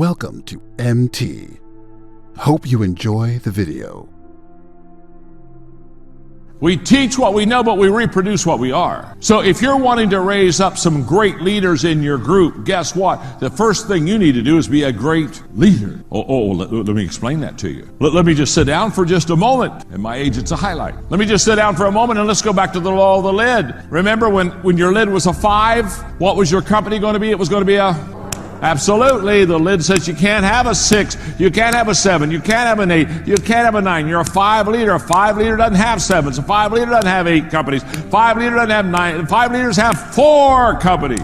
Welcome to MT. Hope you enjoy the video. We teach what we know, but we reproduce what we are. So if you're wanting to raise up some great leaders in your group, guess what? The first thing you need to do is be a great leader. Let me explain that to you. Let me just sit down for just a moment. At my age, it's a highlight. Let me just sit down for a moment and let's go back to the law of the lid. Remember when your lid was a 5, what was your company going to be? It was going to be a... Absolutely. The lid says you can't have a 6, you can't have a 7, you can't have an 8, you can't have a 9. You're a 5 leader. A 5 leader doesn't have 7s. A 5 leader doesn't have 8 companies. 5 leader doesn't have 9. 5 leaders have 4 companies.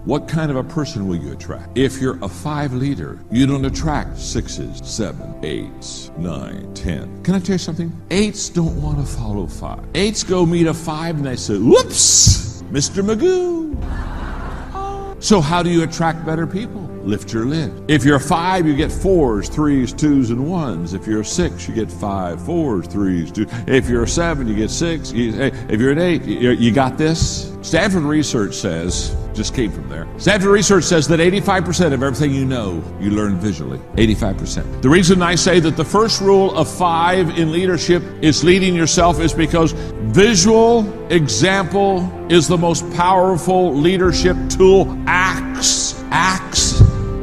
What kind of a person will you attract? If you're a 5 leader, you don't attract 6s, 7, 8s, 9, 10. Can I tell you something? 8s don't want to follow 5. 8s go meet a 5 and they say, whoops, Mr. Magoo. So how do you attract better people? Lift your lid. If you're a 5, you get 4s, 3s, 2s, and 1s. If you're a 6, you get 5, 4s, 3s, 2. If you're a 7, you get 6. If you're an 8, you got this. Stanford research says, just came from there. Stanford research says that 85% of everything you know, you learn visually. 85%. The reason I say that the first rule of 5 in leadership is leading yourself is because visual example is the most powerful leadership tool. Axe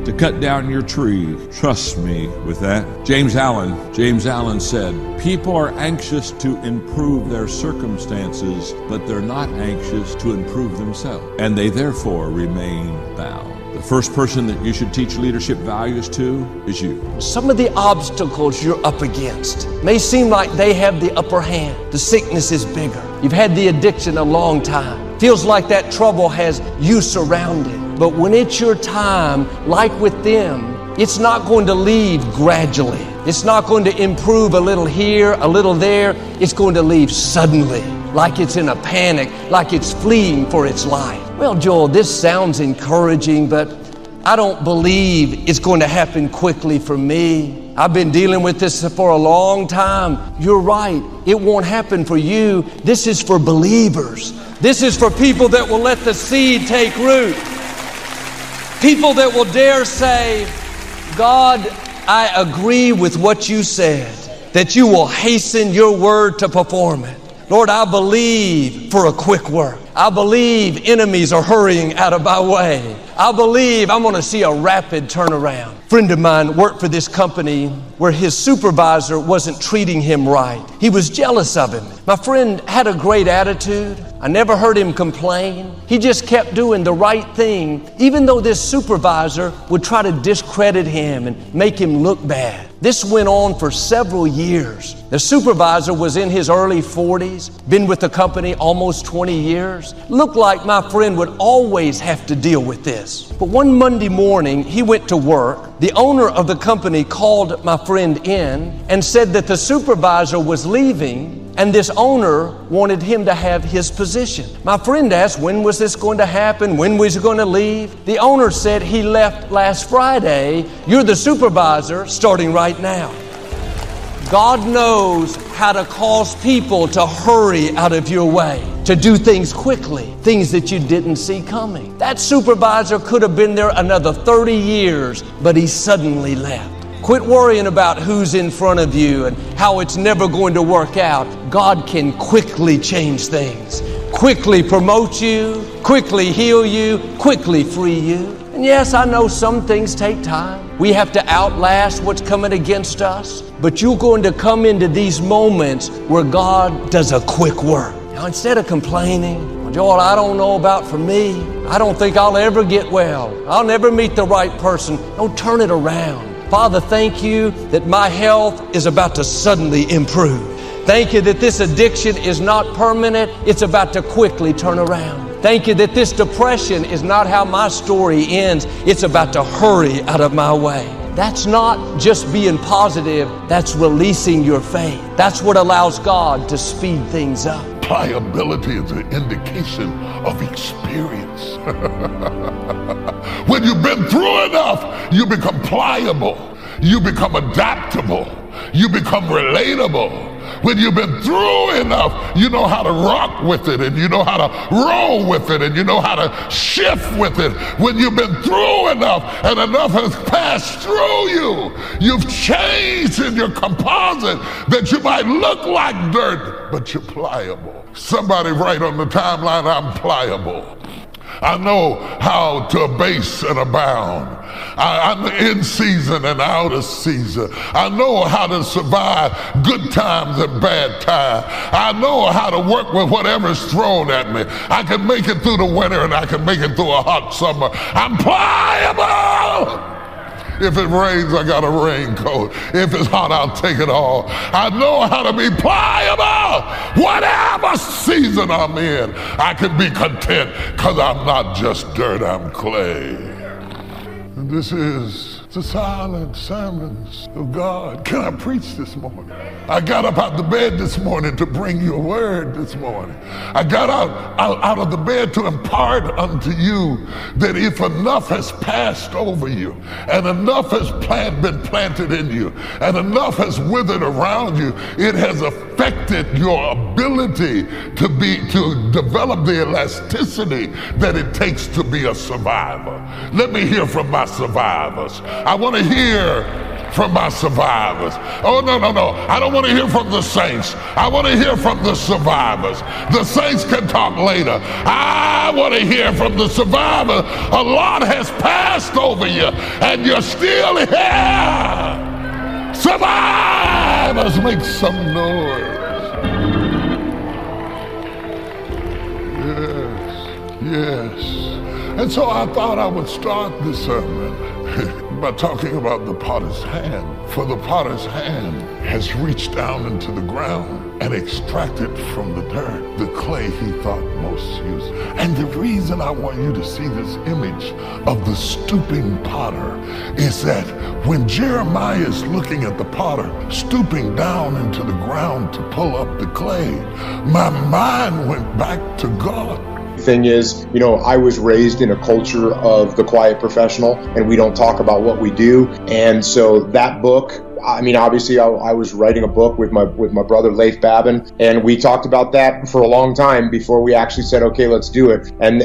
to cut down your tree. Trust me with that. James Allen said, people are anxious to improve their circumstances, but they're not anxious to improve themselves, and they therefore remain bound. The first person that you should teach leadership values to is you. Some of the obstacles you're up against may seem like they have the upper hand. The sickness is bigger. You've had the addiction a long time. Feels like that trouble has you surrounded. But when it's your time, like with them, it's not going to leave gradually. It's not going to improve a little here, a little there. It's going to leave suddenly, like it's in a panic, like it's fleeing for its life. Well, Joel, this sounds encouraging, but I don't believe it's going to happen quickly for me. I've been dealing with this for a long time. You're right. It won't happen for you. This is for believers. This is for people that will let the seed take root. People that will dare say, God, I agree with what you said, that you will hasten your word to perform it. Lord, I believe for a quick work. I believe enemies are hurrying out of my way. I believe I'm going to see a rapid turnaround. A friend of mine worked for this company where his supervisor wasn't treating him right. He was jealous of him. My friend had a great attitude. I never heard him complain. He just kept doing the right thing, even though this supervisor would try to discredit him and make him look bad. This went on for several years. The supervisor was in his early 40s, been with the company almost 20 years. Looked like my friend would always have to deal with this. But one Monday morning, he went to work. The owner of the company called my friend in and said that the supervisor was leaving and this owner wanted him to have his position. My friend asked, when was this going to happen? When was he going to leave? The owner said, he left last Friday. You're the supervisor starting right now. God knows how to cause people to hurry out of your way, to do things quickly, things that you didn't see coming. That supervisor could have been there another 30 years, but he suddenly left. Quit worrying about who's in front of you and how it's never going to work out. God can quickly change things, quickly promote you, quickly heal you, quickly free you. And yes, I know some things take time. We have to outlast what's coming against us. But you're going to come into these moments where God does a quick work. Now, instead of complaining, well, Joel, I don't know about for me. I don't think I'll ever get well. I'll never meet the right person. Don't turn it around. Father, thank you that my health is about to suddenly improve. Thank you that this addiction is not permanent. It's about to quickly turn around. Thank you that this depression is not how my story ends. It's about to hurry out of my way. That's not just being positive. That's releasing your faith. That's what allows God to speed things up. Pliability is an indication of experience. When you've been through enough, you become pliable. You become adaptable. You become relatable. When you've been through enough, you know how to rock with it, and you know how to roll with it, and you know how to shift with it. When you've been through enough and enough has passed through you, you've changed in your composite that you might look like dirt, but you're pliable. Somebody write on the timeline, I'm pliable. I know how to abase and abound. I'm in season and out of season. I know how to survive good times and bad times. I know how to work with whatever's thrown at me. I can make it through the winter and I can make it through a hot summer. I'm pliable. If it rains, I got a raincoat. If it's hot, I'll take it all. I know how to be pliable. Whatever season I'm in, I can be content because I'm not just dirt, I'm clay. And this is the silent sermons of God. Can I preach this morning? I got up out the bed this morning to bring you a word this morning. I got out of the bed to impart unto you that if enough has passed over you, and enough has been planted in you, and enough has withered around you, it has affected your ability to develop the elasticity that it takes to be a survivor. Let me hear from my survivors. I want to hear from my survivors. Oh, no. I don't want to hear from the saints. I want to hear from the survivors. The saints can talk later. I want to hear from the survivors. A lot has passed over you, and you're still here. Survivors, make some noise. Yes. And so I thought I would start this sermon by talking about the potter's hand. For the potter's hand has reached down into the ground and extracted from the dirt the clay he thought most useful. And the reason I want you to see this image of the stooping potter is that when Jeremiah is looking at the potter stooping down into the ground to pull up the clay, my mind went back to God. Thing is, I was raised in a culture of the quiet professional, and we don't talk about what we do. And so that book, obviously I was writing a book with my brother Leif Babin, and we talked about that for a long time before we actually said, okay, let's do it. And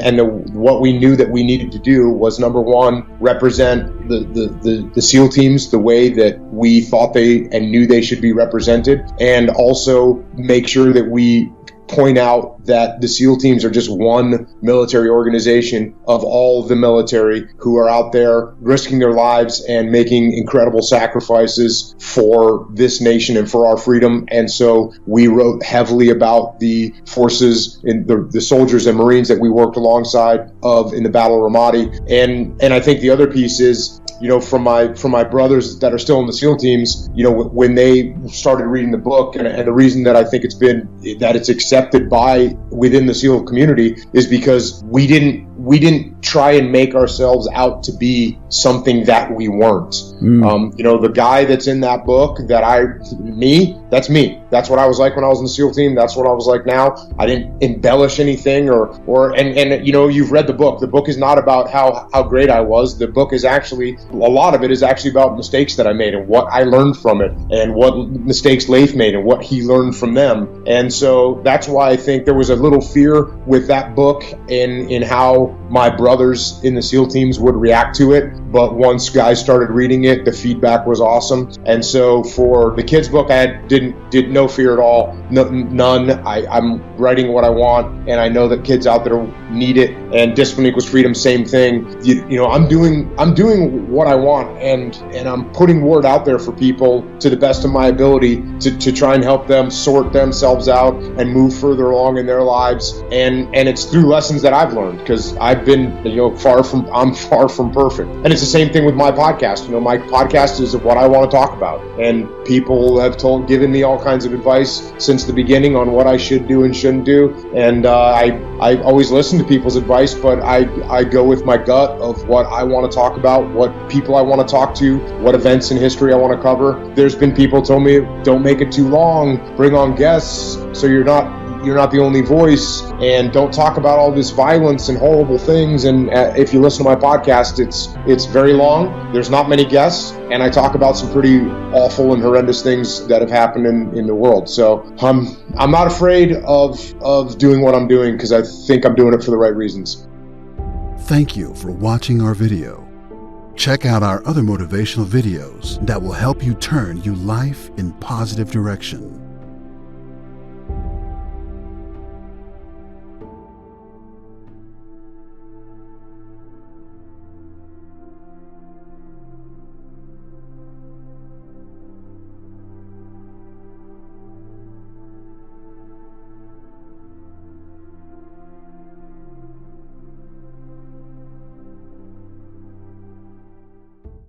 what we knew that we needed to do was, number one, represent the SEAL teams the way that we thought they and knew they should be represented, and also make sure that we point out that the SEAL teams are just one military organization of all the military who are out there risking their lives and making incredible sacrifices for this nation and for our freedom. And so we wrote heavily about the forces and the soldiers and Marines that we worked alongside of in the Battle of Ramadi. And I think the other piece is, from my brothers that are still in the SEAL teams, when they started reading the book, and the reason that I think it's accepted by within the SEAL community is because we didn't try and make ourselves out to be something that we weren't. The guy that's in that book, that's me. That's what I was like when I was in the SEAL team. That's what I was like now. I didn't embellish anything and you've read the book. The book is not about how great I was. The book is actually, a lot of it is actually about mistakes that I made and what I learned from it, and what mistakes Leif made and what he learned from them. And so that's why I think there was a little fear with that book in how my brothers in the SEAL teams would react to it. But once guys started reading it, the feedback was awesome. And so for the kids book, I did no fear at all. None. I'm writing what I want, and I know that kids out there need it. And Discipline Equals Freedom, same thing. I'm doing what I want, and I'm putting word out there for people to the best of my ability to try and help them sort themselves out and move further along in their lives. And it's through lessons that I've learned, because I've been I'm far from perfect. And it's the same thing with my podcast. My podcast is what I want to talk about, and people have given me all kinds of advice since the beginning on what I should do and shouldn't do. And I always listen to people's advice, but I go with my gut of what I want to talk about, what people I want to talk to, what events in history I want to cover. There's been people told me, don't make it too long, bring on guests so you're not you're not the only voice, and don't talk about all this violence and horrible things. And if you listen to my podcast, it's very long. There's not many guests, and I talk about some pretty awful and horrendous things that have happened in the world. So I'm not afraid of doing what I'm doing, because I think I'm doing it for the right reasons. Thank you for watching our video. Check out our other motivational videos that will help you turn your life in positive direction.